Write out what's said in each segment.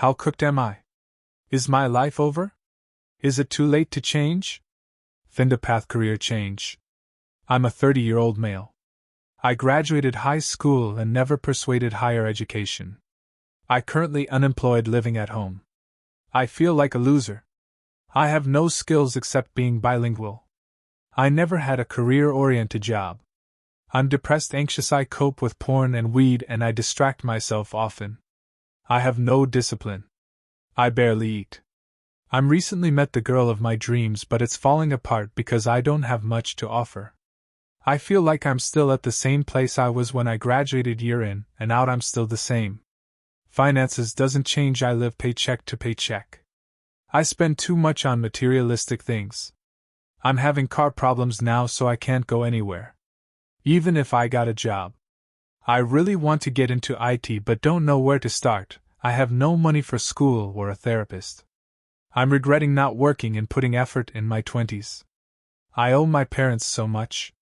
How cooked am I? Is my life over? Is it too late to change? FindaPath career change. I'm a 30-year-old male. I graduated high school and never pursued higher education. I currently unemployed living at home. I feel like a loser. I have no skills except being bilingual. I never had a career-oriented job. I'm depressed, anxious, I cope with porn and weed, and I distract myself often. I have no discipline. I barely eat. I'm recently met the girl of my dreams, but it's falling apart because I don't have much to offer. I feel like I'm still at the same place I was when I graduated, year in and out I'm still the same. Finances doesn't change, I live paycheck to paycheck. I spend too much on materialistic things. I'm having car problems now, so I can't go anywhere. Even if I got a job. I really want to get into IT but don't know where to start. I have no money for school or a therapist. I'm regretting not working and putting effort in my 20s. I owe my parents so much.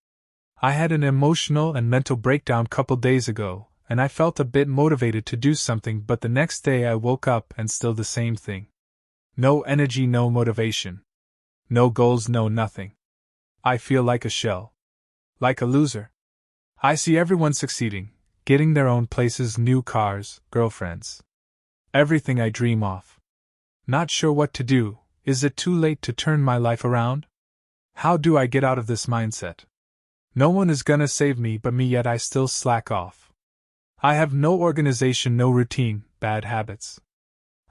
I had an emotional and mental breakdown couple days ago, and I felt a bit motivated to do something, but the next day I woke up and still the same thing. No energy, no motivation. No goals, no nothing. I feel like a shell. Like a loser. I see everyone succeeding, getting their own places, new cars, girlfriends. Everything I dream of. Not sure what to do. Is it too late to turn my life around? How do I get out of this mindset? No one is gonna save me but me, yet I still slack off. I have no organization, no routine, bad habits.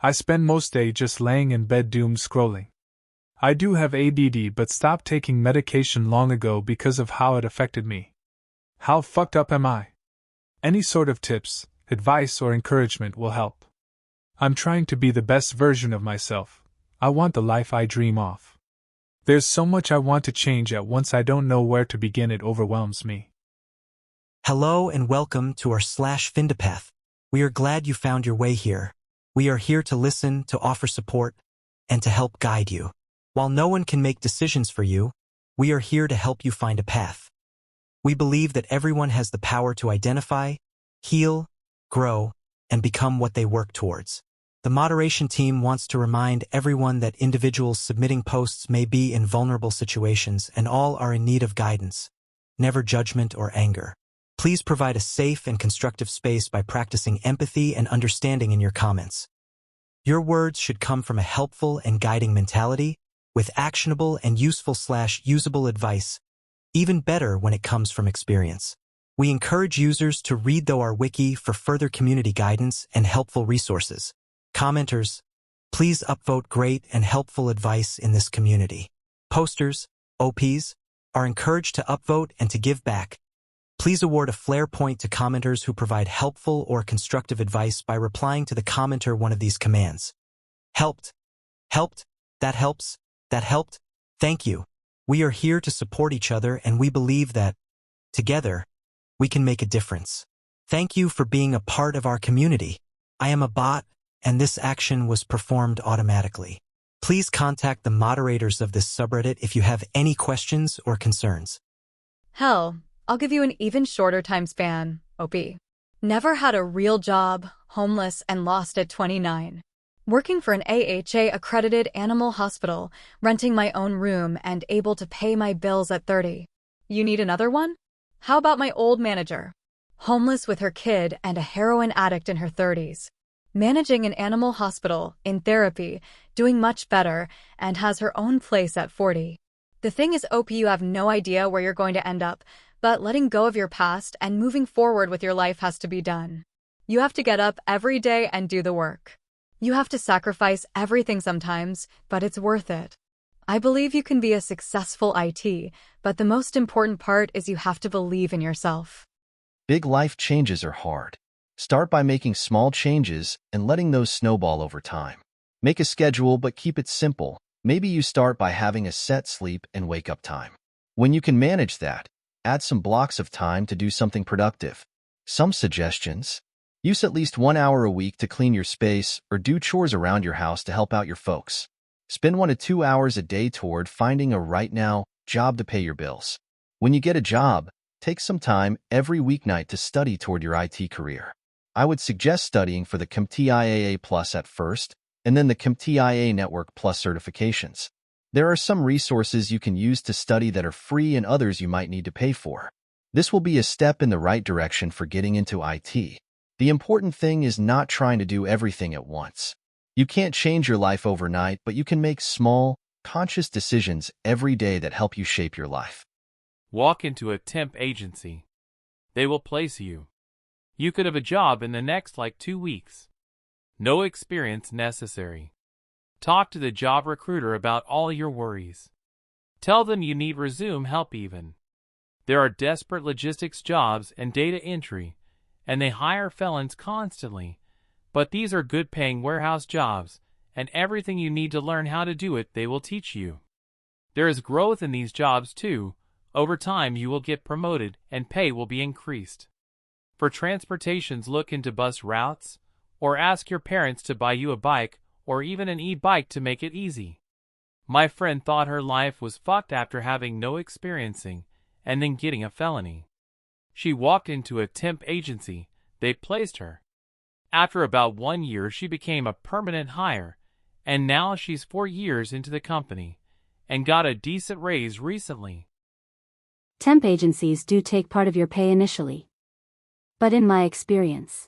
I spend most day just laying in bed doom scrolling. I do have ADD but stopped taking medication long ago because of how it affected me. How fucked up am I? Any sort of tips, advice or encouragement will help. I'm trying to be the best version of myself. I want the life I dream of. There's so much I want to change at once, I don't know where to begin, it overwhelms me. Hello and welcome to our /FindaPath. We are glad you found your way here. We are here to listen, to offer support, and to help guide you. While no one can make decisions for you, we are here to help you find a path. We believe that everyone has the power to identify, heal, grow, and become what they work towards. The moderation team wants to remind everyone that individuals submitting posts may be in vulnerable situations and all are in need of guidance, never judgment or anger. Please provide a safe and constructive space by practicing empathy and understanding in your comments. Your words should come from a helpful and guiding mentality, with actionable and useful/usable advice, even better when it comes from experience. We encourage users to read our wiki for further community guidance and helpful resources. Commenters, please upvote great and helpful advice in this community. Posters, OPs, are encouraged to upvote and to give back. Please award a flair point to commenters who provide helpful or constructive advice by replying to the commenter one of these commands. Helped. Helped. That helps. That helped. Thank you. We are here to support each other and we believe that, together, we can make a difference. Thank you for being a part of our community. I am a bot, and this action was performed automatically. Please contact the moderators of this subreddit if you have any questions or concerns. Hell, I'll give you an even shorter time span, OP. Never had a real job, homeless and lost at 29. Working for an AHA-accredited animal hospital, renting my own room and able to pay my bills at 30. You need another one? How about my old manager? Homeless with her kid and a heroin addict in her 30s. Managing an animal hospital, in therapy, doing much better, and has her own place at 40. The thing is, OP, you have no idea where you're going to end up, but letting go of your past and moving forward with your life has to be done. You have to get up every day and do the work. You have to sacrifice everything sometimes, but it's worth it. I believe you can be a successful IT, but the most important part is you have to believe in yourself. Big life changes are hard. Start by making small changes and letting those snowball over time. Make a schedule but keep it simple. Maybe you start by having a set sleep and wake up time. When you can manage that, add some blocks of time to do something productive. Some suggestions: use at least 1 hour a week to clean your space or do chores around your house to help out your folks. Spend 1 to 2 hours a day toward finding a right-now job to pay your bills. When you get a job, take some time every weeknight to study toward your IT career. I would suggest studying for the CompTIA Plus at first, and then the CompTIA Network Plus certifications. There are some resources you can use to study that are free and others you might need to pay for. This will be a step in the right direction for getting into IT. The important thing is not trying to do everything at once. You can't change your life overnight, but you can make small, conscious decisions every day that help you shape your life. Walk into a temp agency. They will place you. You could have a job in the next 2 weeks. No experience necessary. Talk to the job recruiter about all your worries. Tell them you need resume help even. There are desperate logistics jobs and data entry, and they hire felons constantly, but these are good-paying warehouse jobs, and everything you need to learn how to do it they will teach you. There is growth in these jobs too. Over time you will get promoted and pay will be increased. For transportations, look into bus routes, or ask your parents to buy you a bike or even an e-bike to make it easy. My friend thought her life was fucked after having no experiencing and then getting a felony. She walked into a temp agency, they placed her. After about 1 year she became a permanent hire, and now she's 4 years into the company, and got a decent raise recently. Temp agencies do take part of your pay initially. But in my experience,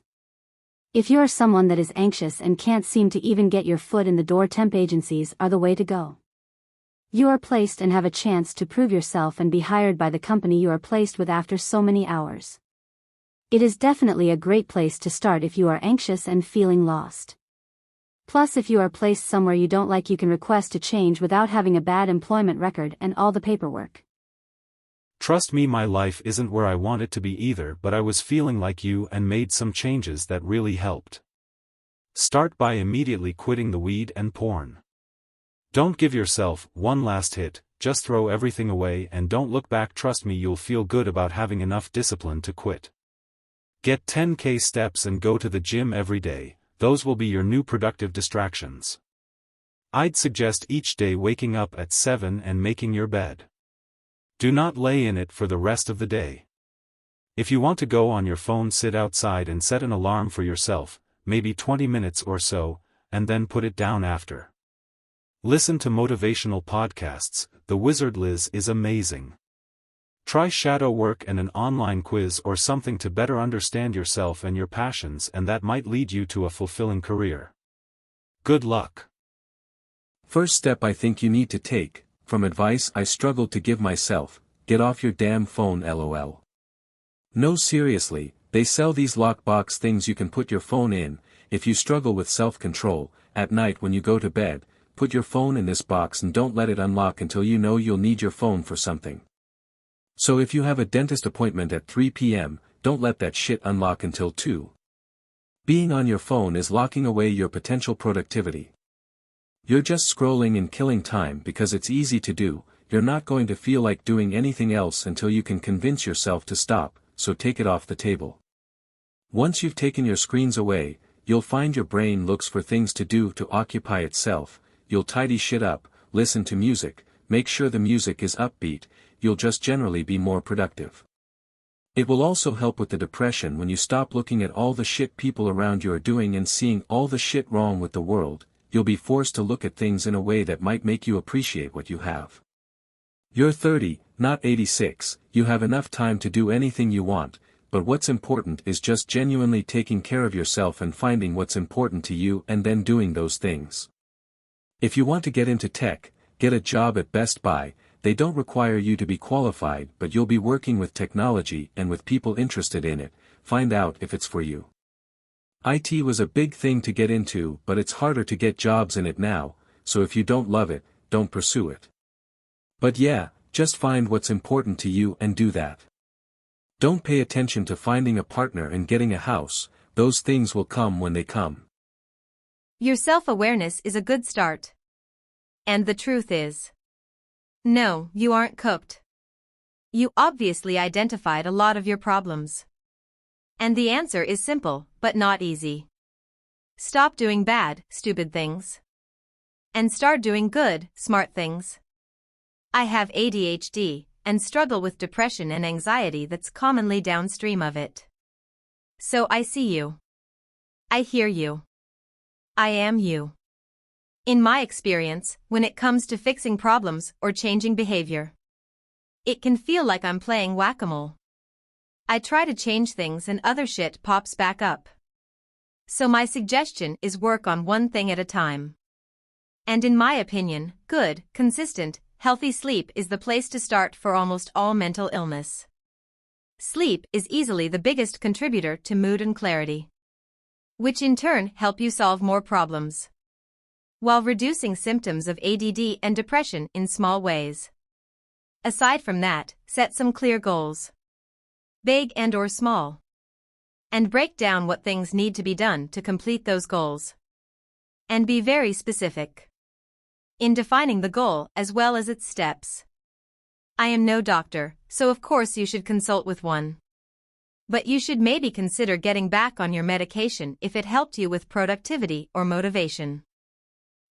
if you are someone that is anxious and can't seem to even get your foot in the door, temp agencies are the way to go. You are placed and have a chance to prove yourself and be hired by the company you are placed with after so many hours. It is definitely a great place to start if you are anxious and feeling lost. Plus, if you are placed somewhere you don't like, you can request a change without having a bad employment record and all the paperwork. Trust me, my life isn't where I want it to be either, but I was feeling like you and made some changes that really helped. Start by immediately quitting the weed and porn. Don't give yourself one last hit, just throw everything away and don't look back. Trust me, you'll feel good about having enough discipline to quit. Get 10K steps and go to the gym every day. Those will be your new productive distractions. I'd suggest each day waking up at 7 and making your bed. Do not lay in it for the rest of the day. If you want to go on your phone, sit outside and set an alarm for yourself, maybe 20 minutes or so, and then put it down after. Listen to motivational podcasts. The Wizard Liz is amazing. Try shadow work and an online quiz or something to better understand yourself and your passions, and that might lead you to a fulfilling career. Good luck. First step I think you need to take, from advice I struggled to give myself, get off your damn phone, lol. No, seriously, they sell these lockbox things you can put your phone in. If you struggle with self-control, at night when you go to bed, put your phone in this box and don't let it unlock until you know you'll need your phone for something. So if you have a dentist appointment at 3 p.m., don't let that shit unlock until 2. Being on your phone is locking away your potential productivity. You're just scrolling and killing time because it's easy to do. You're not going to feel like doing anything else until you can convince yourself to stop, so take it off the table. Once you've taken your screens away, you'll find your brain looks for things to do to occupy itself. You'll tidy shit up, listen to music, make sure the music is upbeat. You'll just generally be more productive. It will also help with the depression when you stop looking at all the shit people around you are doing and seeing all the shit wrong with the world. You'll be forced to look at things in a way that might make you appreciate what you have. You're 30, not 86, you have enough time to do anything you want, but what's important is just genuinely taking care of yourself and finding what's important to you and then doing those things. If you want to get into tech, get a job at Best Buy. They don't require you to be qualified, but you'll be working with technology and with people interested in it. Find out if it's for you. IT was a big thing to get into, but it's harder to get jobs in it now, so if you don't love it, don't pursue it. But yeah, just find what's important to you and do that. Don't pay attention to finding a partner and getting a house. Those things will come when they come. Your self-awareness is a good start. And the truth is, no, you aren't cooked. You obviously identified a lot of your problems. And the answer is simple, but not easy. Stop doing bad, stupid things. And start doing good, smart things. I have ADHD, and struggle with depression and anxiety that's commonly downstream of it. So I see you. I hear you. I am you. In my experience, when it comes to fixing problems or changing behavior, it can feel like I'm playing whack-a-mole. I try to change things and other shit pops back up. So my suggestion is work on one thing at a time. And in my opinion, good, consistent, healthy sleep is the place to start for almost all mental illness. Sleep is easily the biggest contributor to mood and clarity, which in turn help you solve more problems, while reducing symptoms of ADD and depression in small ways. Aside from that, set some clear goals, big and/or small, and break down what things need to be done to complete those goals. And be very specific in defining the goal as well as its steps. I am no doctor, so of course you should consult with one. But you should maybe consider getting back on your medication if it helped you with productivity or motivation.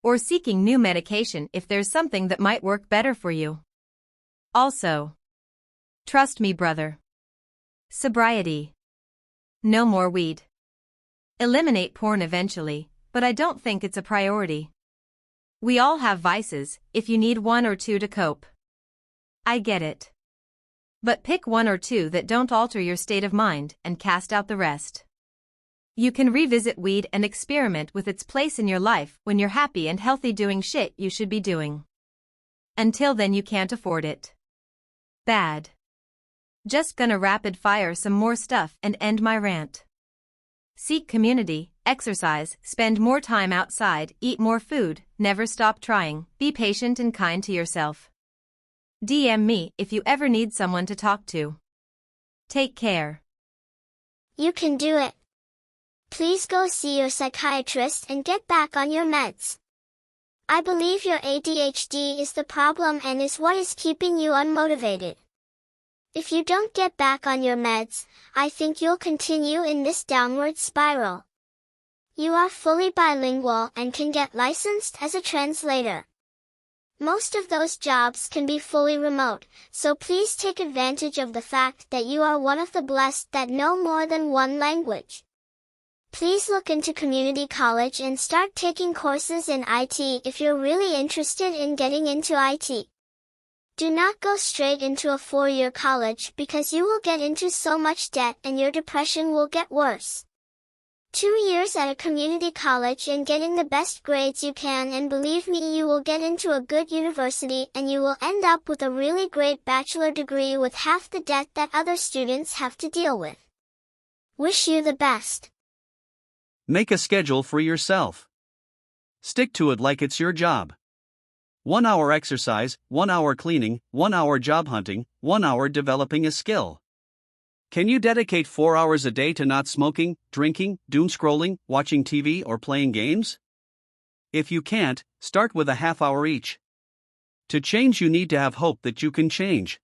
Or seeking new medication if there's something that might work better for you. Also, trust me, brother. Sobriety. No more weed. Eliminate porn eventually, but I don't think it's a priority. We all have vices, if you need one or two to cope. I get it. But pick one or two that don't alter your state of mind and cast out the rest. You can revisit weed and experiment with its place in your life when you're happy and healthy doing shit you should be doing. Until then you can't afford it. Bad. Just gonna rapid fire some more stuff and end my rant. Seek community, exercise, spend more time outside, eat more food, never stop trying, be patient and kind to yourself. DM me if you ever need someone to talk to. Take care. You can do it. Please go see your psychiatrist and get back on your meds. I believe your ADHD is the problem and is what is keeping you unmotivated. If you don't get back on your meds, I think you'll continue in this downward spiral. You are fully bilingual and can get licensed as a translator. Most of those jobs can be fully remote, so please take advantage of the fact that you are one of the blessed that know more than one language. Please look into community college and start taking courses in IT if you're really interested in getting into IT. Do not go straight into a 4-year college because you will get into so much debt and your depression will get worse. 2 years at a community college and getting the best grades you can, and believe me, you will get into a good university and you will end up with a really great bachelor degree with half the debt that other students have to deal with. Wish you the best. Make a schedule for yourself. Stick to it like it's your job. 1 hour exercise, 1 hour cleaning, 1 hour job hunting, 1 hour developing a skill. Can you dedicate 4 hours a day to not smoking, drinking, doom scrolling, watching TV, or playing games? If you can't, start with a half hour each. To change, you need to have hope that you can change.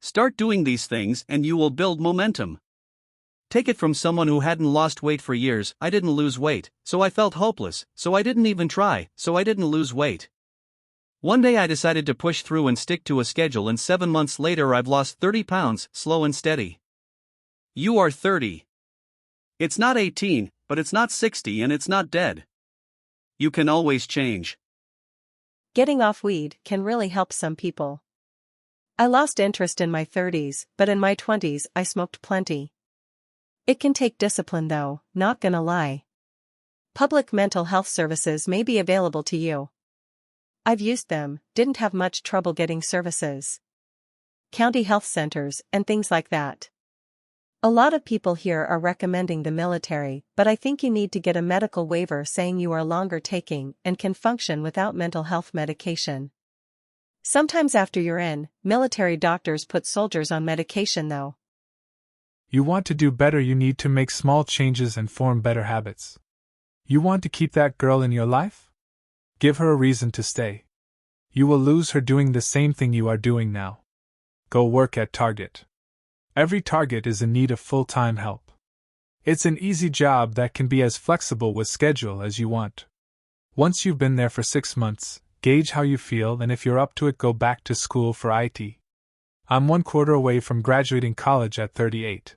Start doing these things and you will build momentum. Take it from someone who hadn't lost weight for years. I didn't lose weight, so I felt hopeless, so I didn't even try, so I didn't lose weight. One day I decided to push through and stick to a schedule, and 7 months later I've lost 30 pounds, slow and steady. You are 30. It's not 18, but it's not 60, and it's not dead. You can always change. Getting off weed can really help some people. I lost interest in my 30s, but in my 20s I smoked plenty. It can take discipline though, not gonna lie. Public mental health services may be available to you. I've used them, didn't have much trouble getting services. County health centers and things like that. A lot of people here are recommending the military, but I think you need to get a medical waiver saying you are longer taking and can function without mental health medication. Sometimes after you're in, military doctors put soldiers on medication though. You want to do better, you need to make small changes and form better habits. You want to keep that girl in your life? Give her a reason to stay. You will lose her doing the same thing you are doing now. Go work at Target. Every Target is in need of full-time help. It's an easy job that can be as flexible with schedule as you want. Once you've been there for 6 months, gauge how you feel, and if you're up to it, go back to school for IT. I'm 1/4 away from graduating college at 38.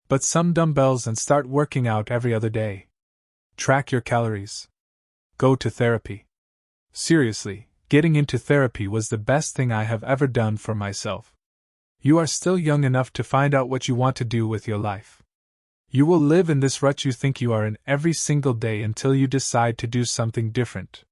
But some dumbbells and start working out every other day. Track your calories. Go to therapy. Seriously, getting into therapy was the best thing I have ever done for myself. You are still young enough to find out what you want to do with your life. You will live in this rut you think you are in every single day until you decide to do something different.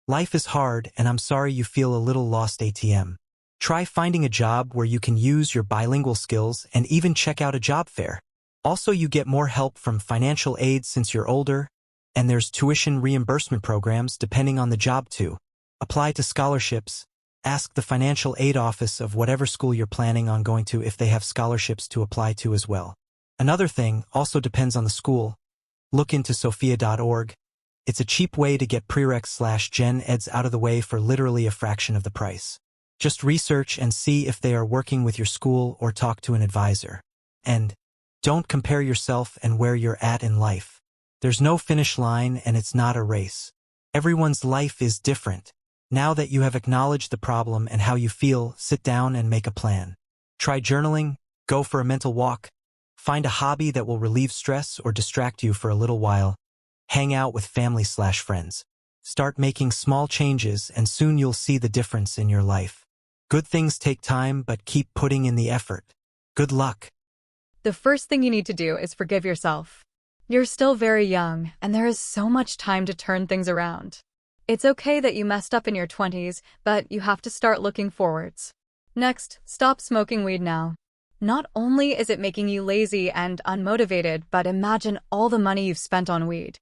Life is hard, and I'm sorry you feel a little lost, ATM. Try finding a job where you can use your bilingual skills and even check out a job fair. Also, you get more help from financial aid since you're older, and there's tuition reimbursement programs depending on the job too. Apply to scholarships. Ask the financial aid office of whatever school you're planning on going to if they have scholarships to apply to as well. Another thing also depends on the school. Look into sophia.org. It's a cheap way to get prereqs/gen eds out of the way for literally a fraction of the price. Just research and see if they are working with your school or talk to an advisor. And don't compare yourself and where you're at in life. There's no finish line and it's not a race. Everyone's life is different. Now that you have acknowledged the problem and how you feel, sit down and make a plan. Try journaling, go for a mental walk, find a hobby that will relieve stress or distract you for a little while, hang out with family/friends. Start making small changes and soon you'll see the difference in your life. Good things take time, but keep putting in the effort. Good luck. The first thing you need to do is forgive yourself. You're still very young, and there is so much time to turn things around. It's okay that you messed up in your 20s, but you have to start looking forwards. Next, stop smoking weed now. Not only is it making you lazy and unmotivated, but imagine all the money you've spent on weed.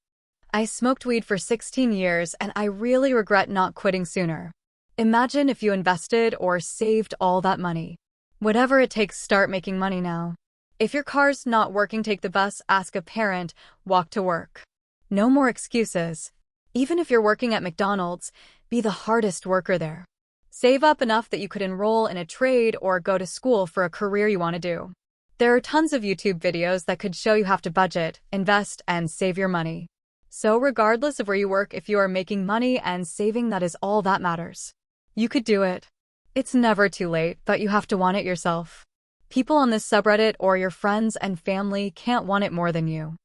I smoked weed for 16 years, and I really regret not quitting sooner. Imagine if you invested or saved all that money. Whatever it takes, start making money now. If your car's not working, take the bus, ask a parent, walk to work. No more excuses. Even if you're working at McDonald's, be the hardest worker there. Save up enough that you could enroll in a trade or go to school for a career you want to do. There are tons of YouTube videos that could show you how to budget, invest, and save your money. So regardless of where you work, if you are making money and saving, that is all that matters. You could do it. It's never too late, but you have to want it yourself. People on this subreddit or your friends and family can't want it more than you.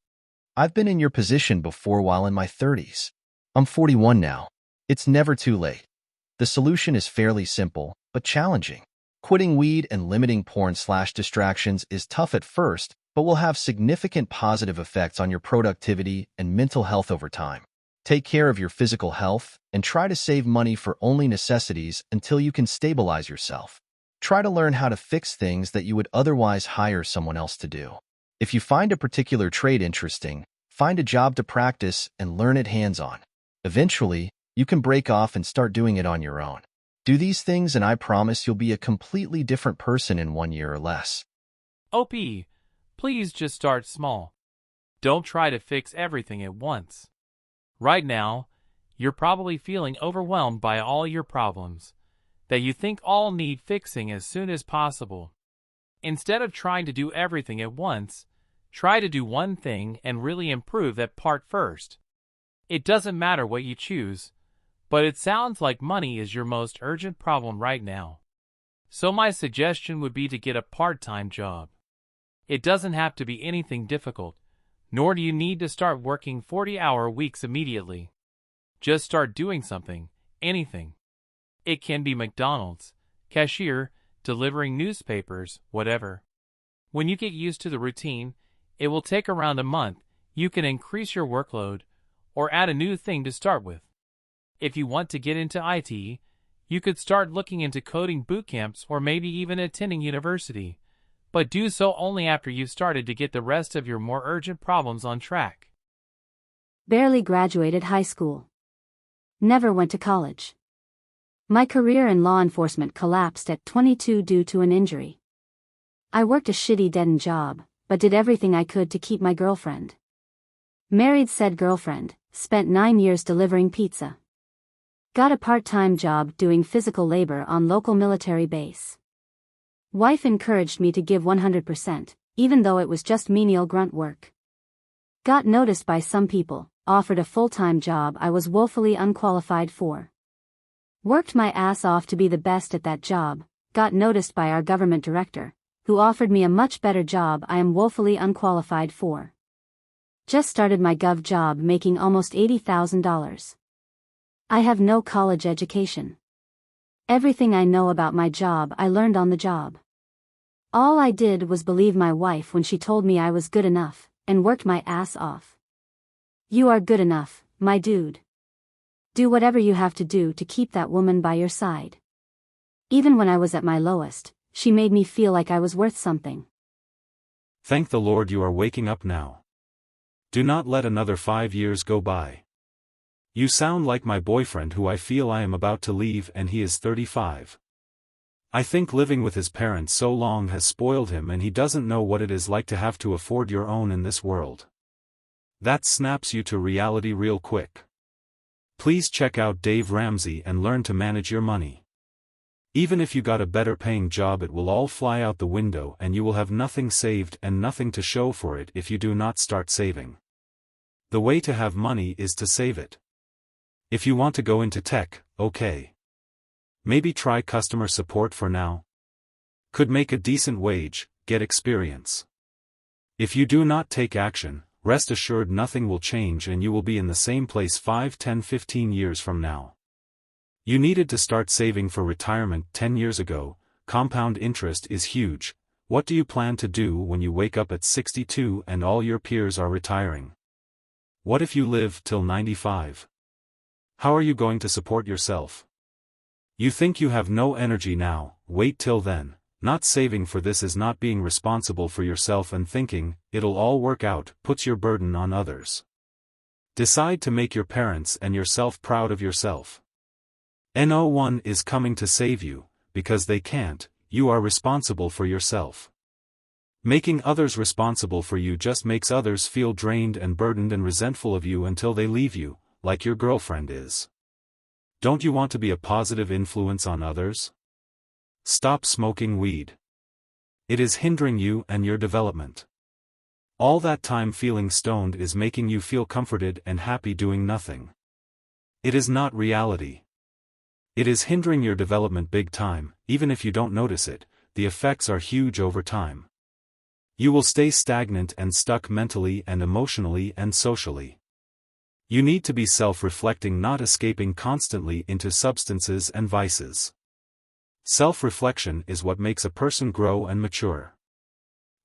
I've been in your position before while in my 30s. I'm 41 now. It's never too late. The solution is fairly simple, but challenging. Quitting weed and limiting porn/distractions is tough at first, but will have significant positive effects on your productivity and mental health over time. Take care of your physical health and try to save money for only necessities until you can stabilize yourself. Try to learn how to fix things that you would otherwise hire someone else to do. If you find a particular trade interesting, find a job to practice and learn it hands-on. Eventually, you can break off and start doing it on your own. Do these things and I promise you'll be a completely different person in 1 year or less. OP, please just start small. Don't try to fix everything at once. Right now, you're probably feeling overwhelmed by all your problems that you think all need fixing as soon as possible. Instead of trying to do everything at once, try to do one thing and really improve that part first. It doesn't matter what you choose, but it sounds like money is your most urgent problem right now. So my suggestion would be to get a part-time job. It doesn't have to be anything difficult, nor do you need to start working 40-hour weeks immediately. Just start doing something, anything. It can be McDonald's, cashier, delivering newspapers, whatever. When you get used to the routine, it will take around a month. You can increase your workload or add a new thing to start with. If you want to get into IT, you could start looking into coding boot camps or maybe even attending university, but do so only after you've started to get the rest of your more urgent problems on track. Barely graduated high school. Never went to college. My career in law enforcement collapsed at 22 due to an injury. I worked a shitty dead-end job, but did everything I could to keep my girlfriend. Married said girlfriend, spent 9 years delivering pizza. Got a part-time job doing physical labor on local military base. Wife encouraged me to give 100%, even though it was just menial grunt work. Got noticed by some people, offered a full-time job I was woefully unqualified for. Worked my ass off to be the best at that job, got noticed by our government director, who offered me a much better job I am woefully unqualified for. Just started my gov job making almost $80,000. I have no college education. Everything I know about my job I learned on the job. All I did was believe my wife when she told me I was good enough, and worked my ass off. You are good enough, my dude. Do whatever you have to do to keep that woman by your side. Even when I was at my lowest, she made me feel like I was worth something. Thank the Lord you are waking up now. Do not let another 5 years go by. You sound like my boyfriend who I feel I am about to leave, and he is 35. I think living with his parents so long has spoiled him, and he doesn't know what it is like to have to afford your own in this world. That snaps you to reality real quick. Please check out Dave Ramsey and learn to manage your money. Even if you got a better paying job, it will all fly out the window and you will have nothing saved and nothing to show for it if you do not start saving. The way to have money is to save it. If you want to go into tech, okay. Maybe try customer support for now. Could make a decent wage, get experience. If you do not take action, rest assured nothing will change and you will be in the same place 5, 10, 15 years from now. You needed to start saving for retirement 10 years ago. Compound interest is huge. What do you plan to do when you wake up at 62 and all your peers are retiring? What if you live till 95? How are you going to support yourself? You think you have no energy now, wait till then. Not saving for this is not being responsible for yourself and thinking, it'll all work out, puts your burden on others. Decide to make your parents and yourself proud of yourself. No one is coming to save you, because they can't, you are responsible for yourself. Making others responsible for you just makes others feel drained and burdened and resentful of you until they leave you, like your girlfriend is. Don't you want to be a positive influence on others? Stop smoking weed. It is hindering you and your development. All that time feeling stoned is making you feel comforted and happy doing nothing. It is not reality. It is hindering your development big time. Even if you don't notice it, the effects are huge over time. You will stay stagnant and stuck mentally and emotionally and socially. You need to be self-reflecting, not escaping constantly into substances and vices. Self-reflection is what makes a person grow and mature.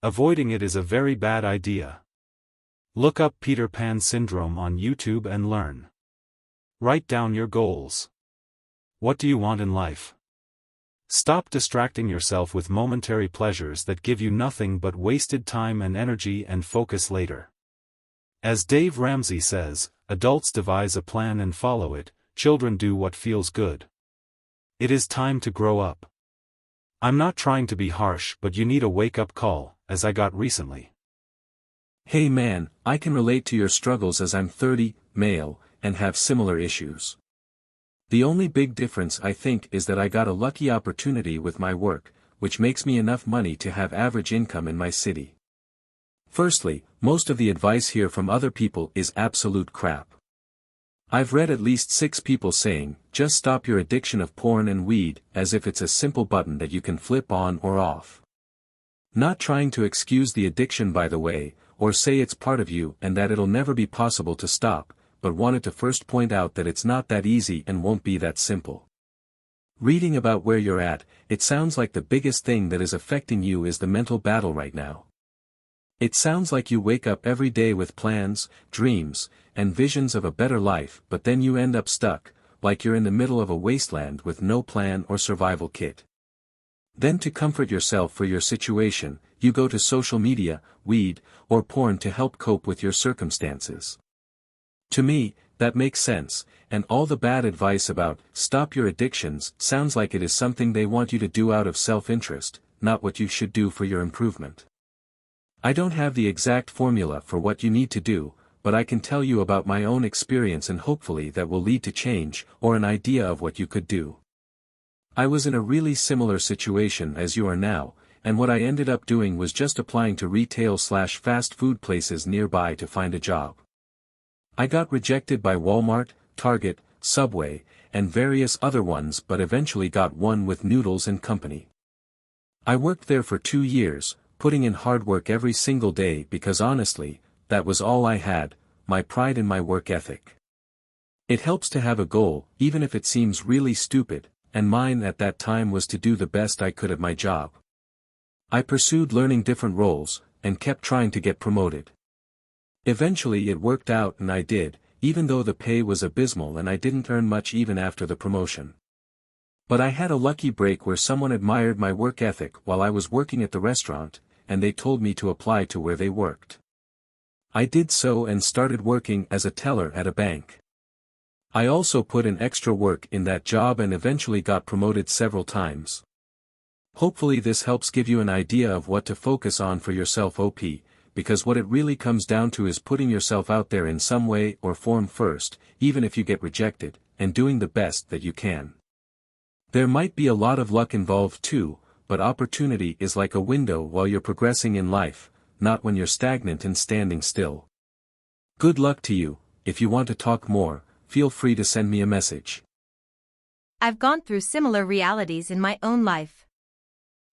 Avoiding it is a very bad idea. Look up Peter Pan Syndrome on YouTube and learn. Write down your goals. What do you want in life? Stop distracting yourself with momentary pleasures that give you nothing but wasted time and energy and focus later. As Dave Ramsey says, adults devise a plan and follow it, children do what feels good. It is time to grow up. I'm not trying to be harsh, but you need a wake-up call, as I got recently. Hey man, I can relate to your struggles as I'm 30, male, and have similar issues. The only big difference I think is that I got a lucky opportunity with my work, which makes me enough money to have average income in my city. Firstly, most of the advice here from other people is absolute crap. I've read at least 6 people saying, just stop your addiction of porn and weed, as if it's a simple button that you can flip on or off. Not trying to excuse the addiction by the way, or say it's part of you and that it'll never be possible to stop, but wanted to first point out that it's not that easy and won't be that simple. Reading about where you're at, it sounds like the biggest thing that is affecting you is the mental battle right now. It sounds like you wake up every day with plans, dreams, and visions of a better life, but then you end up stuck, like you're in the middle of a wasteland with no plan or survival kit. Then to comfort yourself for your situation, you go to social media, weed, or porn to help cope with your circumstances. To me, that makes sense, and all the bad advice about, stop your addictions, sounds like it is something they want you to do out of self-interest, not what you should do for your improvement. I don't have the exact formula for what you need to do, but I can tell you about my own experience and hopefully that will lead to change, or an idea of what you could do. I was in a really similar situation as you are now, and what I ended up doing was just applying to retail/fast food places nearby to find a job. I got rejected by Walmart, Target, Subway, and various other ones, but eventually got one with Noodles & Company. I worked there for 2 years, putting in hard work every single day because honestly, that was all I had, my pride in my work ethic. It helps to have a goal, even if it seems really stupid, and mine at that time was to do the best I could at my job. I pursued learning different roles, and kept trying to get promoted. Eventually it worked out and I did, even though the pay was abysmal and I didn't earn much even after the promotion. But I had a lucky break where someone admired my work ethic while I was working at the restaurant, and they told me to apply to where they worked. I did so and started working as a teller at a bank. I also put in extra work in that job and eventually got promoted several times. Hopefully this helps give you an idea of what to focus on for yourself, OP, because what it really comes down to is putting yourself out there in some way or form first, even if you get rejected, and doing the best that you can. There might be a lot of luck involved too, but opportunity is like a window while you're progressing in life, not when you're stagnant and standing still. Good luck to you. If you want to talk more, feel free to send me a message. I've gone through similar realities in my own life.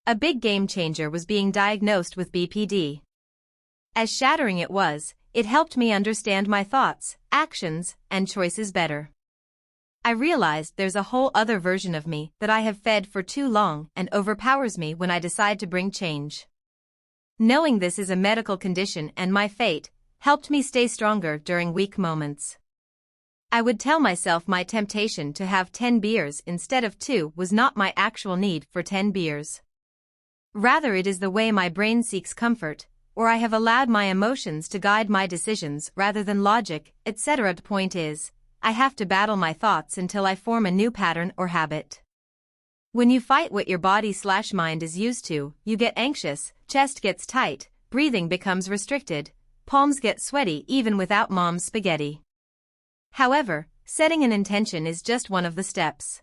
A big game changer was being diagnosed with BPD. As shattering it was, it helped me understand my thoughts, actions, and choices better. I realized there's a whole other version of me that I have fed for too long and overpowers me when I decide to bring change. Knowing this is a medical condition and my fate, helped me stay stronger during weak moments. I would tell myself my temptation to have 10 beers instead of 2 was not my actual need for 10 beers. Rather, it is the way my brain seeks comfort, or I have allowed my emotions to guide my decisions rather than logic, etc. The point is, I have to battle my thoughts until I form a new pattern or habit. When you fight what your body/mind is used to, you get anxious, chest gets tight, breathing becomes restricted, palms get sweaty even without mom's spaghetti. However, setting an intention is just one of the steps.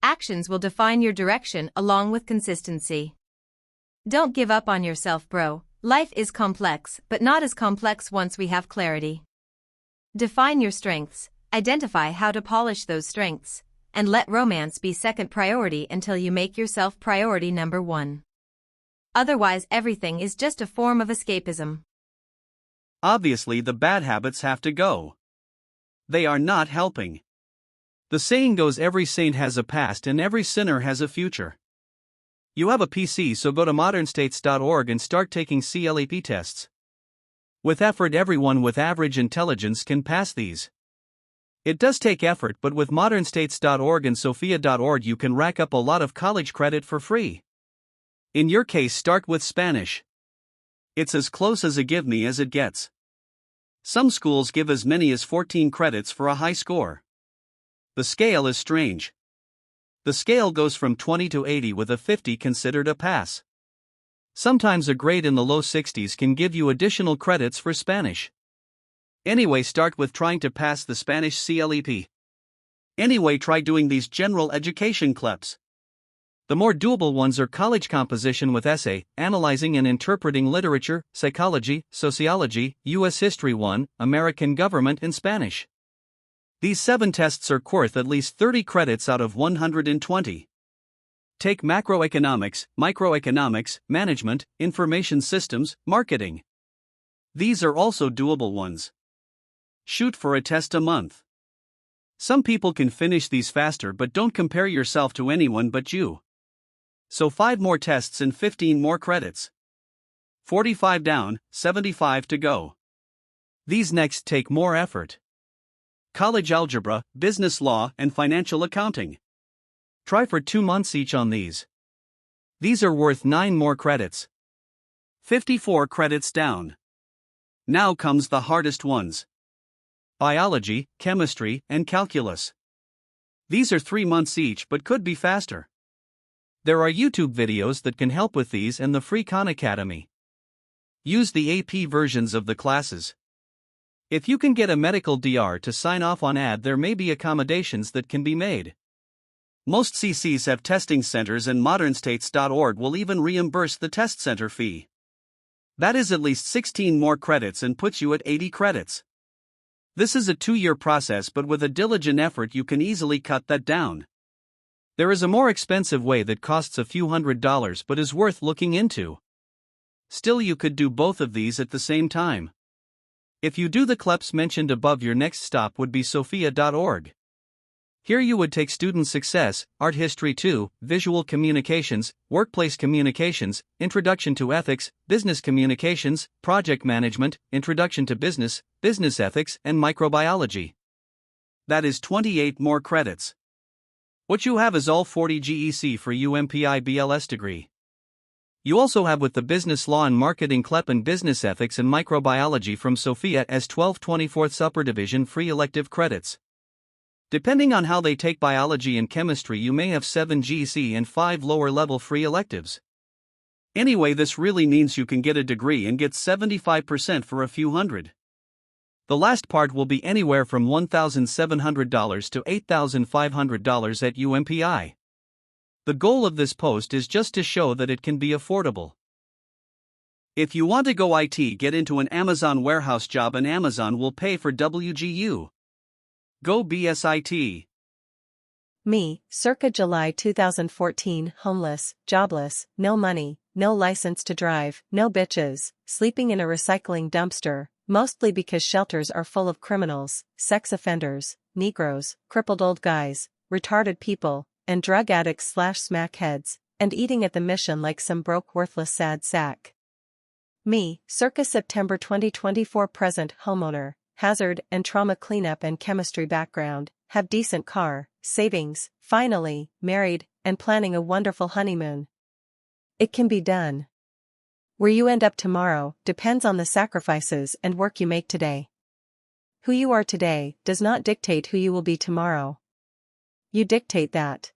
Actions will define your direction along with consistency. Don't give up on yourself, bro. Life is complex, but not as complex once we have clarity. Define your strengths, identify how to polish those strengths, and let romance be second priority until you make yourself priority number 1. Otherwise, everything is just a form of escapism. Obviously, the bad habits have to go. They are not helping. The saying goes, every saint has a past and every sinner has a future. You have a PC, so go to modernstates.org and start taking CLAP tests. With effort, everyone with average intelligence can pass these. It does take effort, but with modernstates.org and sophia.org you can rack up a lot of college credit for free. In your case, start with Spanish. It's as close as a give me as it gets. Some schools give as many as 14 credits for a high score. The scale is strange. The scale goes from 20 to 80 with a 50 considered a pass. Sometimes a grade in the low 60s can give you additional credits for Spanish. Anyway, start with trying to pass the Spanish CLEP. Anyway, try doing these general education CLEPs. The more doable ones are college composition with essay, analyzing and interpreting literature, psychology, sociology, U.S. History 1, American government and Spanish. These 7 tests are worth at least 30 credits out of 120. Take macroeconomics, microeconomics, management, information systems, marketing. These are also doable ones. Shoot for a test a month. Some people can finish these faster, but don't compare yourself to anyone but you. So 5 more tests and 15 more credits. 45 down, 75 to go. These next take more effort. College algebra, business law, and financial accounting. Try for 2 months each on these. These are worth 9 more credits. 54 credits down. Now comes the hardest ones. Biology, chemistry, and calculus. These are 3 months each but could be faster. There are YouTube videos that can help with these and the free Khan Academy. Use the AP versions of the classes. If you can get a medical DR to sign off on ad, there may be accommodations that can be made. Most CCs have testing centers and modernstates.org will even reimburse the test center fee. That is at least 16 more credits and puts you at 80 credits. This is a 2-year process, but with a diligent effort you can easily cut that down. There is a more expensive way that costs a few $100s but is worth looking into. Still, you could do both of these at the same time. If you do the CLEPs mentioned above, your next stop would be sophia.org. Here you would take student success, art history 2, visual communications, workplace communications, introduction to ethics, business communications, project management, introduction to business, business ethics, and microbiology. That is 28 more credits. What you have is all 40 GEC for UMPI BLS degree. You also have with the business law and marketing CLEP and business ethics and microbiology from Sophia as 12 24th upper division free elective credits. Depending on how they take biology and chemistry, you may have 7 GEC and 5 lower level free electives. Anyway, this really means you can get a degree and get 75% for a few hundred. The last part will be anywhere from $1,700 to $8,500 at UMPI. The goal of this post is just to show that it can be affordable. If you want to go IT, get into an Amazon warehouse job and Amazon will pay for WGU. Go BSIT. Me, circa July 2014, homeless, jobless, no money, no license to drive, no bitches, sleeping in a recycling dumpster, mostly because shelters are full of criminals, sex offenders, Negroes, crippled old guys, retarded people, and drug addicts / smackheads, and eating at the mission like some broke worthless sad sack. Me, circa September 2024, present, homeowner, hazard and trauma cleanup and chemistry background, have decent car, savings, finally, married, and planning a wonderful honeymoon. It can be done. Where you end up tomorrow depends on the sacrifices and work you make today. Who you are today does not dictate who you will be tomorrow. You dictate that.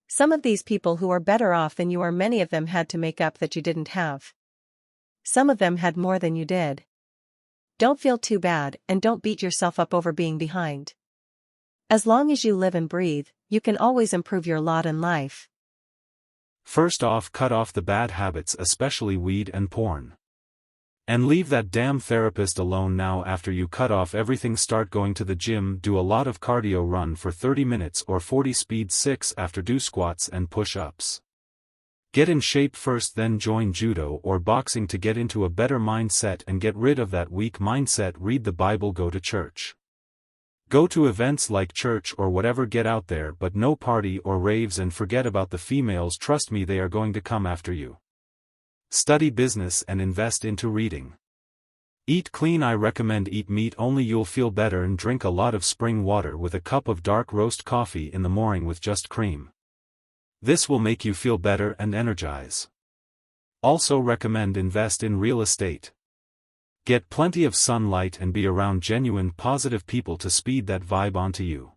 Some of these people who are better off than you are, many of them had to make up that you didn't have. Some of them had more than you did. Don't feel too bad and don't beat yourself up over being behind. As long as you live and breathe, you can always improve your lot in life. First off, cut off the bad habits, especially weed and porn. And leave that damn therapist alone now. After you cut off everything, start going to the gym, do a lot of cardio, run for 30 minutes or 40 speed 6 after, do squats and push-ups. Get in shape first, then join judo or boxing to get into a better mindset and get rid of that weak mindset. Read the Bible, go to church. Go to events like church or whatever, get out there, but no party or raves, and forget about the females. Trust me, they are going to come after you. Study business and invest into reading. Eat clean. I recommend eat meat only, you'll feel better, and drink a lot of spring water with a cup of dark roast coffee in the morning with just cream. This will make you feel better and energize. Also recommend invest in real estate. Get plenty of sunlight and be around genuine positive people to speed that vibe onto you.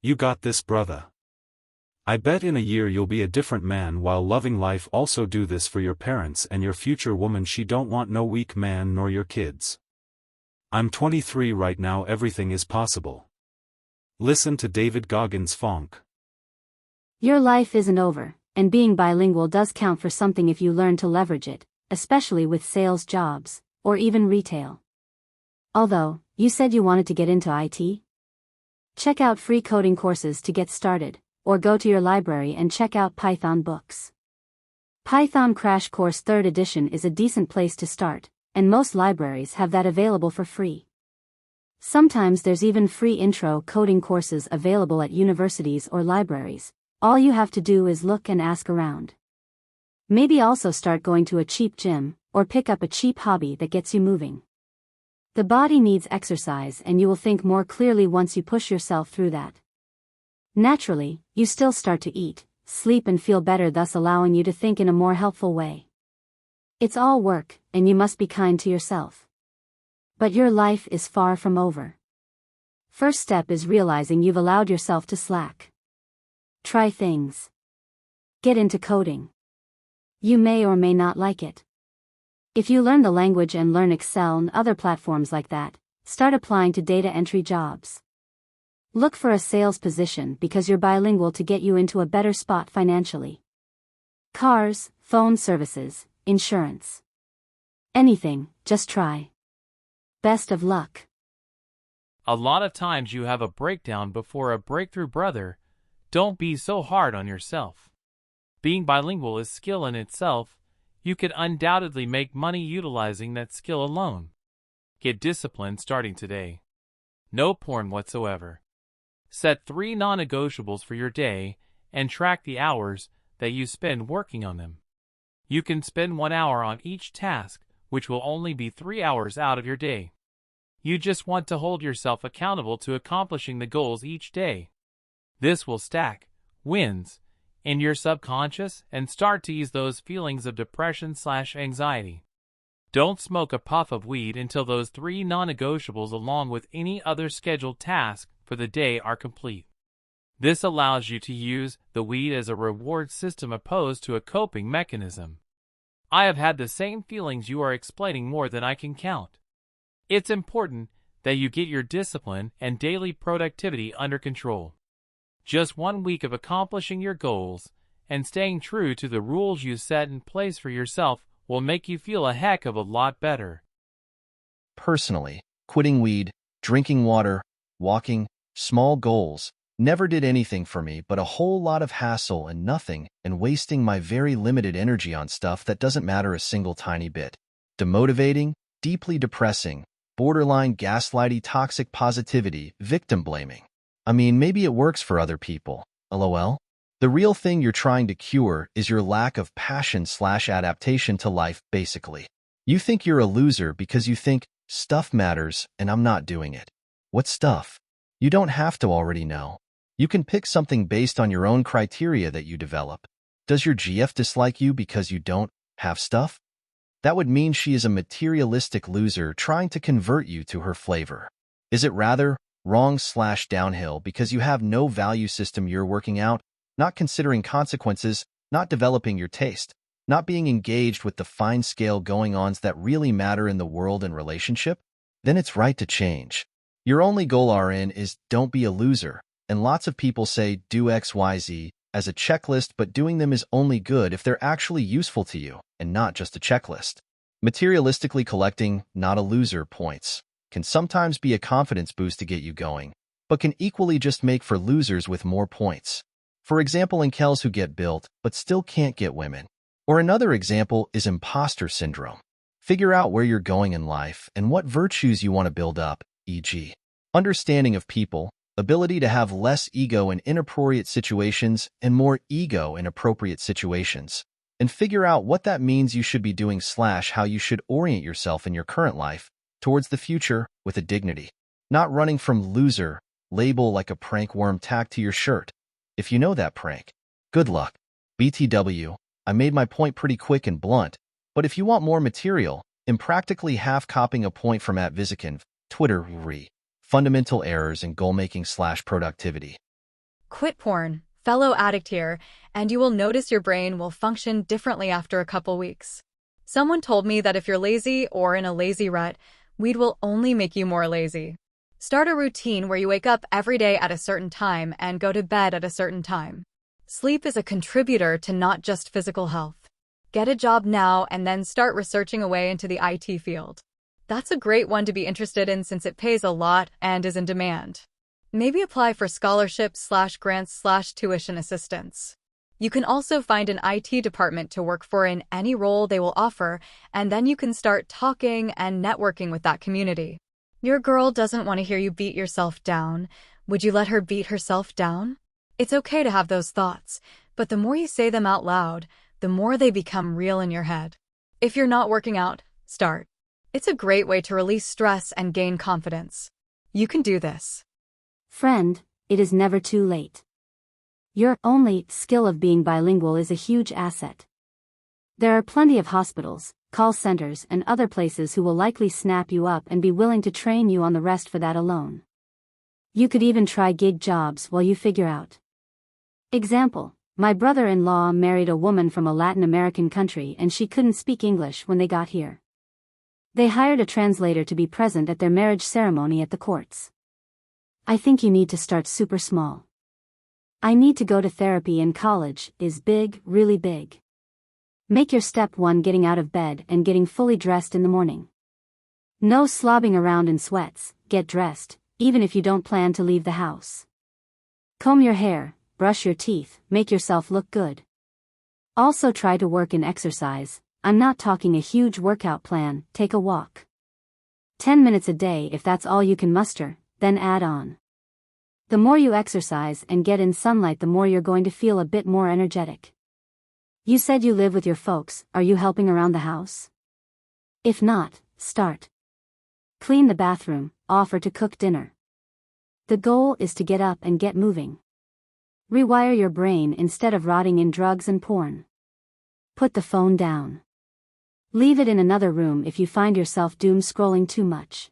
You got this, brother. I bet in a year you'll be a different man while loving life. Also do this for your parents and your future woman. She don't want no weak man, nor your kids. I'm 23 right now, everything is possible. Listen to David Goggins Funk. Your life isn't over, and being bilingual does count for something if you learn to leverage it, especially with sales jobs, or even retail. Although, you said you wanted to get into IT? Check out free coding courses to get started, or go to your library and check out Python books. Python Crash Course 3rd edition is a decent place to start, and most libraries have that available for free. Sometimes there's even free intro coding courses available at universities or libraries. All you have to do is look and ask around. Maybe also start going to a cheap gym, or pick up a cheap hobby that gets you moving. The body needs exercise, and you will think more clearly once you push yourself through that. Naturally, you still start to eat, sleep and feel better, thus allowing you to think in a more helpful way. It's all work, and you must be kind to yourself. But your life is far from over. First step is realizing you've allowed yourself to slack. Try things. Get into coding. You may or may not like it. If you learn the language and learn Excel and other platforms like that, start applying to data entry jobs. Look for a sales position because you're bilingual to get you into a better spot financially. Cars, phone services, insurance. Anything, just try. Best of luck. A lot of times you have a breakdown before a breakthrough, brother. Don't be so hard on yourself. Being bilingual is skill in itself. You could undoubtedly make money utilizing that skill alone. Get disciplined starting today. No porn whatsoever. Set 3 non-negotiables for your day and track the hours that you spend working on them. You can spend 1 hour on each task, which will only be 3 hours out of your day. You just want to hold yourself accountable to accomplishing the goals each day. This will stack wins in your subconscious and start to ease those feelings of depression/anxiety. Don't smoke a puff of weed until those 3 non-negotiables along with any other scheduled task for the day are complete. This allows you to use the weed as a reward system opposed to a coping mechanism. I have had the same feelings you are explaining more than I can count. It's important that you get your discipline and daily productivity under control. Just 1 week of accomplishing your goals and staying true to the rules you set in place for yourself will make you feel a heck of a lot better. Personally, quitting weed, drinking water, walking, small goals, never did anything for me but a whole lot of hassle and nothing and wasting my very limited energy on stuff that doesn't matter a single tiny bit. Demotivating, deeply depressing, borderline gaslighty toxic positivity, victim blaming. I mean, maybe it works for other people, lol. The real thing you're trying to cure is your lack of passion/adaptation to life, basically. You think you're a loser because you think stuff matters and I'm not doing it. What stuff? You don't have to already know. You can pick something based on your own criteria that you develop. Does your GF dislike you because you don't have stuff? That would mean she is a materialistic loser trying to convert you to her flavor. Is it rather wrong/downhill because you have no value system you're working out, not considering consequences, not developing your taste, not being engaged with the fine scale going-ons that really matter in the world and relationship? Then it's right to change. Your only goal RN is don't be a loser, and lots of people say do XYZ as a checklist, but doing them is only good if they're actually useful to you and not just a checklist. Materialistically collecting not a loser points can sometimes be a confidence boost to get you going, but can equally just make for losers with more points. For example, incels who get built but still can't get women. Or another example is imposter syndrome. Figure out where you're going in life and what virtues you want to build up, e.g., understanding of people, ability to have less ego in inappropriate situations and more ego in appropriate situations, and figure out what that means you should be doing / how you should orient yourself in your current life towards the future with a dignity. Not running from loser label like a prank worm tagged to your shirt. If you know that prank, good luck. BTW, I made my point pretty quick and blunt, but if you want more material, I'm practically half-copying a point from @Vizikin, Twitter, fundamental errors in goal-making / productivity. Quit porn, fellow addict here, and you will notice your brain will function differently after a couple weeks. Someone told me that if you're lazy or in a lazy rut, weed will only make you more lazy. Start a routine where you wake up every day at a certain time and go to bed at a certain time. Sleep is a contributor to not just physical health. Get a job now and then start researching away into the IT field. That's a great one to be interested in since it pays a lot and is in demand. Maybe apply for scholarships/grants/tuition assistance. You can also find an IT department to work for in any role they will offer, and then you can start talking and networking with that community. Your girl doesn't want to hear you beat yourself down. Would you let her beat herself down? It's okay to have those thoughts, but the more you say them out loud, the more they become real in your head. If you're not working out, start. It's a great way to release stress and gain confidence. You can do this. Friend, it is never too late. Your only skill of being bilingual is a huge asset. There are plenty of hospitals, call centers, and other places who will likely snap you up and be willing to train you on the rest for that alone. You could even try gig jobs while you figure out. Example, my brother-in-law married a woman from a Latin American country and she couldn't speak English when they got here. They hired a translator to be present at their marriage ceremony at the courts. I think you need to start super small. I need to go to therapy in college is big, really big. Make your step 1 getting out of bed and getting fully dressed in the morning. No slobbing around in sweats, get dressed, even if you don't plan to leave the house. Comb your hair, brush your teeth, make yourself look good. Also try to work and exercise. I'm not talking a huge workout plan, take a walk. 10 minutes a day if that's all you can muster, then add on. The more you exercise and get in sunlight, the more you're going to feel a bit more energetic. You said you live with your folks, are you helping around the house? If not, start. Clean the bathroom, offer to cook dinner. The goal is to get up and get moving. Rewire your brain instead of rotting in drugs and porn. Put the phone down. Leave it in another room if you find yourself doom scrolling too much.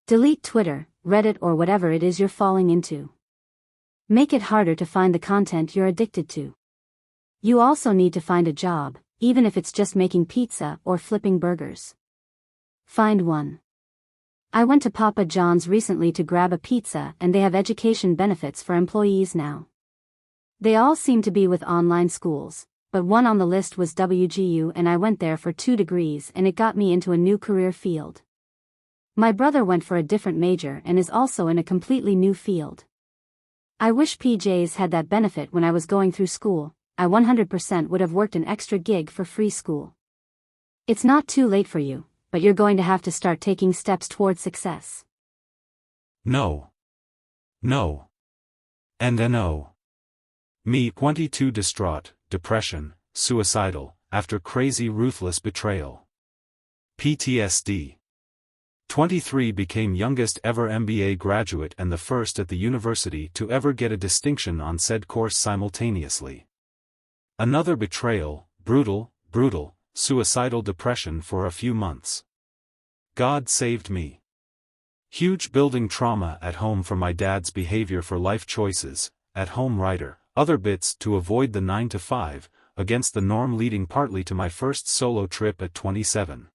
Delete Twitter, Reddit, or whatever it is you're falling into. Make it harder to find the content you're addicted to. You also need to find a job, even if it's just making pizza or flipping burgers. Find one. I went to Papa John's recently to grab a pizza, and they have education benefits for employees now. They all seem to be with online schools, but one on the list was WGU, and I went there for 2 degrees and it got me into a new career field. My brother went for a different major and is also in a completely new field. I wish PJs had that benefit when I was going through school. I 100% would have worked an extra gig for free school. It's not too late for you, but you're going to have to start taking steps towards success. No. No. And a no. Me, 22, distraught, depression, suicidal, after crazy ruthless betrayal. PTSD. 23, became youngest ever MBA graduate and the first at the university to ever get a distinction on said course simultaneously. Another betrayal, brutal, suicidal depression for a few months. God saved me. Huge building trauma at home from my dad's behavior for life choices, at home writer, other bits to avoid the 9 to 5, against the norm, leading partly to my first solo trip at 27.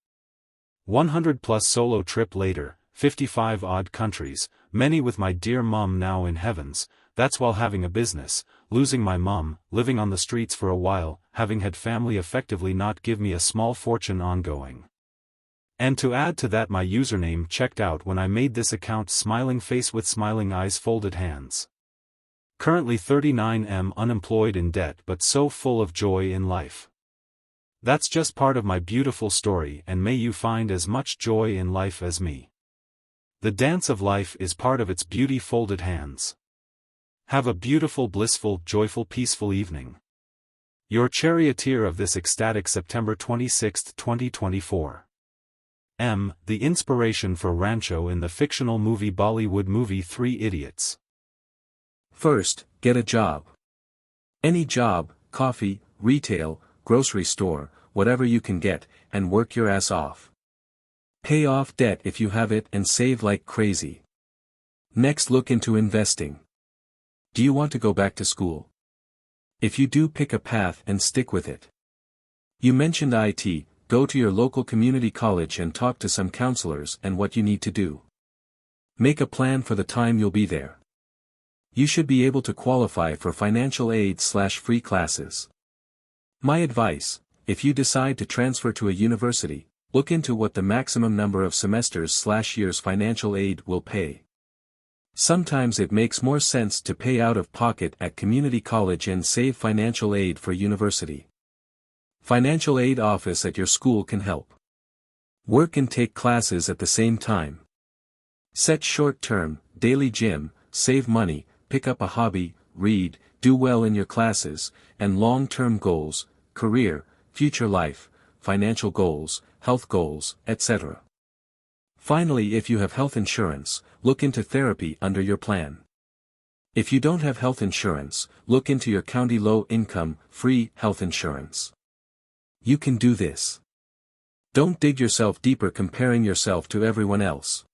100 plus solo trip later, 55 odd countries, many with my dear mum now in heavens. That's while having a business, losing my mum, living on the streets for a while, having had family effectively not give me a small fortune ongoing. And to add to that, my username checked out when I made this account, smiling face with smiling eyes, folded hands. Currently 39, unemployed, in debt, but so full of joy in life. That's just part of my beautiful story, and may you find as much joy in life as me. The dance of life is part of its beauty, folded hands. Have a beautiful, blissful, joyful, peaceful evening. Your charioteer of this ecstatic September 26, 2024. The inspiration for Rancho in the fictional movie Bollywood movie 3 Idiots. First, get a job. Any job, coffee, retail, grocery store, whatever you can get, and work your ass off. Pay off debt if you have it and save like crazy. Next, look into investing. Do you want to go back to school? If you do, pick a path and stick with it. You mentioned IT, go to your local community college and talk to some counselors and what you need to do. Make a plan for the time you'll be there. You should be able to qualify for financial aid/free classes. My advice, if you decide to transfer to a university, look into what the maximum number of semesters/years financial aid will pay. Sometimes it makes more sense to pay out of pocket at community college and save financial aid for university. Financial aid office at your school can help. Work and take classes at the same time. Set short-term, daily gym, save money, pick up a hobby, read, do well in your classes, and long-term goals, career, future life, financial goals, health goals, etc. Finally, if you have health insurance, look into therapy under your plan. If you don't have health insurance, look into your county low-income, free health insurance. You can do this. Don't dig yourself deeper comparing yourself to everyone else.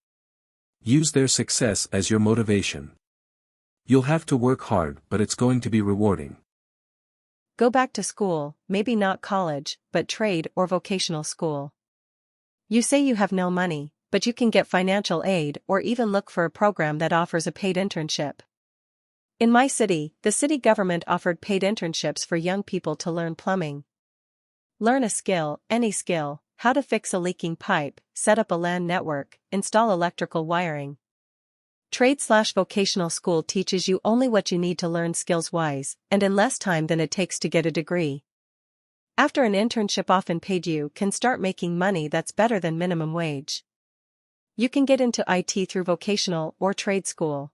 Use their success as your motivation. You'll have to work hard, but it's going to be rewarding. Go back to school, maybe not college, but trade or vocational school. You say you have no money, but you can get financial aid or even look for a program that offers a paid internship. In my city, the city government offered paid internships for young people to learn plumbing. Learn a skill, any skill, how to fix a leaking pipe, set up a LAN network, install electrical wiring. Trade/vocational school teaches you only what you need to learn skills-wise, and in less time than it takes to get a degree. After an internship often paid, you can start making money that's better than minimum wage. You can get into IT through vocational or trade school.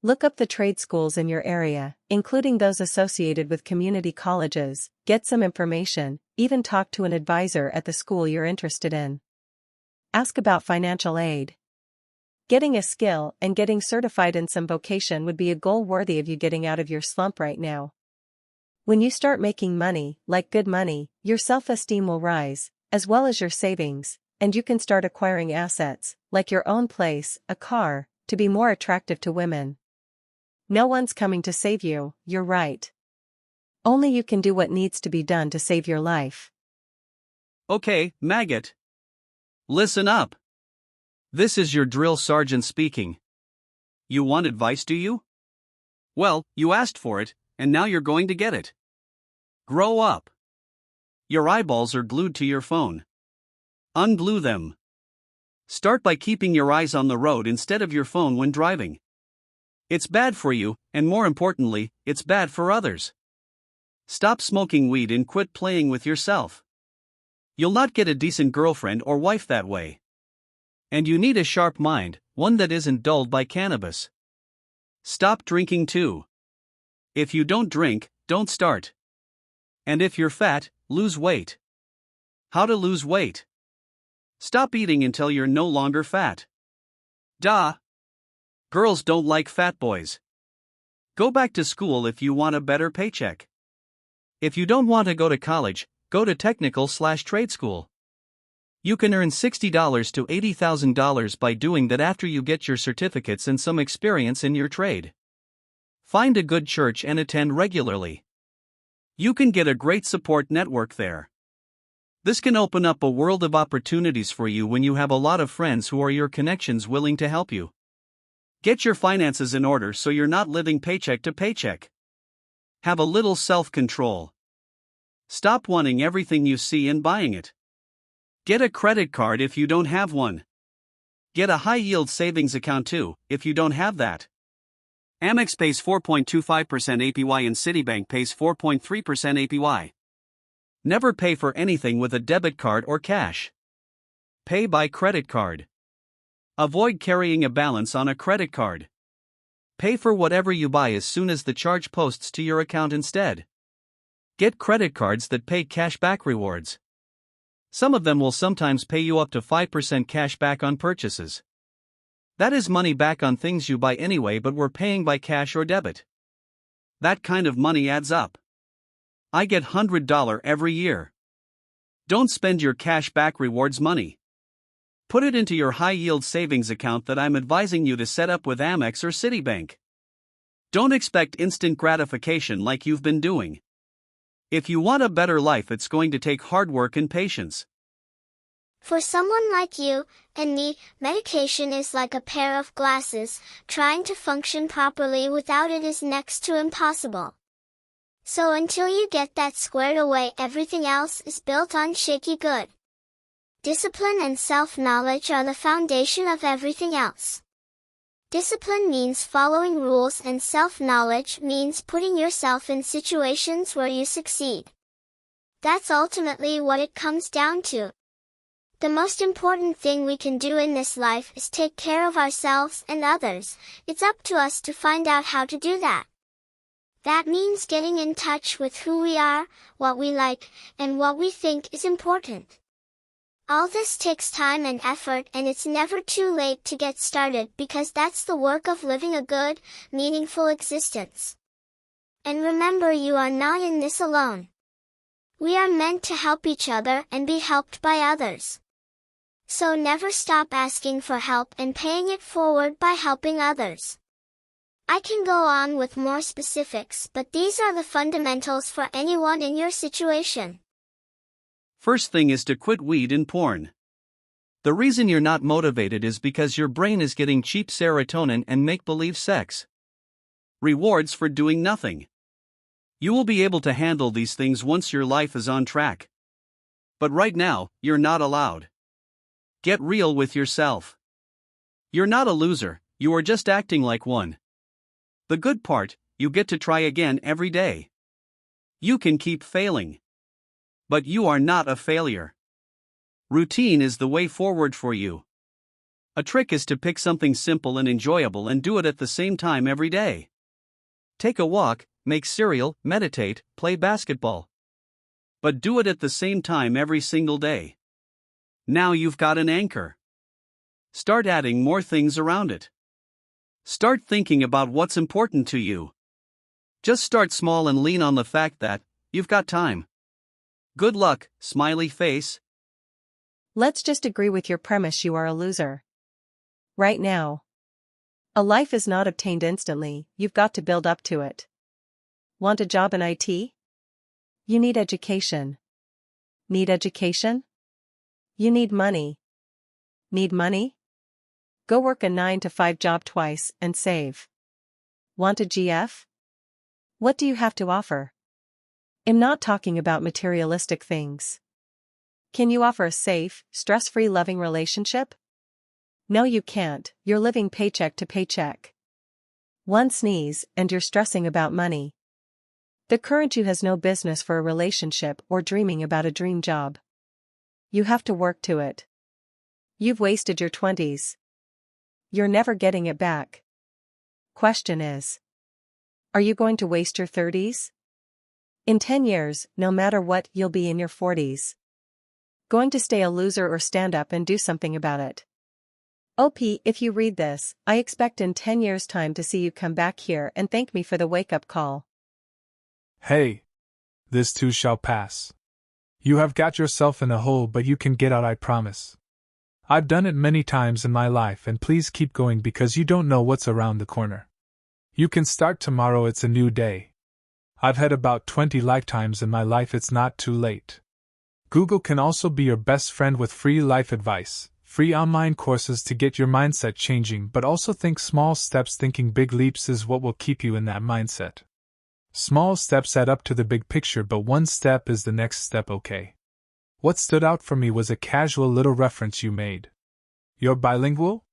Look up the trade schools in your area, including those associated with community colleges, get some information, even talk to an advisor at the school you're interested in. Ask about financial aid. Getting a skill and getting certified in some vocation would be a goal worthy of you getting out of your slump right now. When you start making money, like good money, your self-esteem will rise, as well as your savings, and you can start acquiring assets, like your own place, a car, to be more attractive to women. No one's coming to save you, you're right. Only you can do what needs to be done to save your life. Okay, maggot. Listen up. This is your drill sergeant speaking. You want advice, do you? Well, you asked for it, and now you're going to get it. Grow up. Your eyeballs are glued to your phone. Unglue them. Start by keeping your eyes on the road instead of your phone when driving. It's bad for you, and more importantly, it's bad for others. Stop smoking weed and quit playing with yourself. You'll not get a decent girlfriend or wife that way. And you need a sharp mind, one that isn't dulled by cannabis. Stop drinking too. If you don't drink, don't start. And if you're fat, lose weight. How to lose weight? Stop eating until you're no longer fat. Duh. Girls don't like fat boys. Go back to school if you want a better paycheck. If you don't want to go to college, go to technical/trade school. You can earn $60,000 to $80,000 by doing that after you get your certificates and some experience in your trade. Find a good church and attend regularly. You can get a great support network there. This can open up a world of opportunities for you when you have a lot of friends who are your connections willing to help you. Get your finances in order so you're not living paycheck to paycheck. Have a little self-control. Stop wanting everything you see and buying it. Get a credit card if you don't have one. Get a high-yield savings account too, if you don't have that. Amex pays 4.25% APY and Citibank pays 4.3% APY. Never pay for anything with a debit card or cash. Pay by credit card. Avoid carrying a balance on a credit card. Pay for whatever you buy as soon as the charge posts to your account instead. Get credit cards that pay cash back rewards. Some of them will sometimes pay you up to 5% cash back on purchases. That is money back on things you buy anyway but were paying by cash or debit. That kind of money adds up. I get $100 every year. Don't spend your cash back rewards money. Put it into your high-yield savings account that I'm advising you to set up with Amex or Citibank. Don't expect instant gratification like you've been doing. If you want a better life, it's going to take hard work and patience. For someone like you and me, medication is like a pair of glasses. Trying to function properly without it is next to impossible. So until you get that squared away, everything else is built on shaky good. Discipline and self-knowledge are the foundation of everything else. Discipline means following rules and self-knowledge means putting yourself in situations where you succeed. That's ultimately what it comes down to. The most important thing we can do in this life is take care of ourselves and others. It's up to us to find out how to do that. That means getting in touch with who we are, what we like, and what we think is important. All this takes time and effort, and it's never too late to get started because that's the work of living a good, meaningful existence. And remember, you are not in this alone. We are meant to help each other and be helped by others. So never stop asking for help and paying it forward by helping others. I can go on with more specifics, but these are the fundamentals for anyone in your situation. First thing is to quit weed and porn. The reason you're not motivated is because your brain is getting cheap serotonin and make-believe sex. Rewards for doing nothing. You will be able to handle these things once your life is on track. But right now, you're not allowed. Get real with yourself. You're not a loser, you are just acting like one. The good part, you get to try again every day. You can keep failing. But you are not a failure. Routine is the way forward for you. A trick is to pick something simple and enjoyable and do it at the same time every day. Take a walk, make cereal, meditate, play basketball. But do it at the same time every single day. Now you've got an anchor. Start adding more things around it. Start thinking about what's important to you. Just start small and lean on the fact that you've got time. Good luck, smiley face. Let's just agree with your premise you are a loser. Right now. A life is not obtained instantly, you've got to build up to it. Want a job in IT? You need education. Need education? You need money. Need money? Go work a 9-to-5 job twice and save. Want a GF? What do you have to offer? I'm not talking about materialistic things. Can you offer a safe, stress-free loving relationship? No, you can't, you're living paycheck to paycheck. One sneeze, and you're stressing about money. The current you has no business for a relationship or dreaming about a dream job. You have to work to it. You've wasted your 20s. You're never getting it back. Question is, are you going to waste your 30s? In 10 years, no matter what, you'll be in your 40s. Going to stay a loser or stand up and do something about it? OP, if you read this, I expect in 10 years' time to see you come back here and thank me for the wake-up call. Hey! This too shall pass. You have got yourself in a hole, but you can get out, I promise. I've done it many times in my life, and please keep going because you don't know what's around the corner. You can start tomorrow, it's a new day. I've had about 20 lifetimes in my life, it's not too late. Google can also be your best friend with free life advice, free online courses to get your mindset changing, but also think small steps. Thinking big leaps is what will keep you in that mindset. Small steps add up to the big picture, but one step is the next step, okay? What stood out for me was a casual little reference you made. You're bilingual?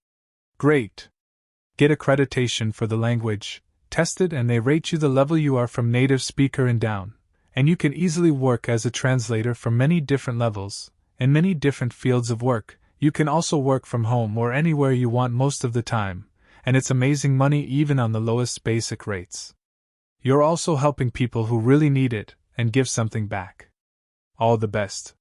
Great. Get accreditation for the language, test it, and they rate you the level you are from native speaker and down, and you can easily work as a translator for many different levels, in many different fields of work. You can also work from home or anywhere you want most of the time, and it's amazing money even on the lowest basic rates. You're also helping people who really need it, and give something back. All the best.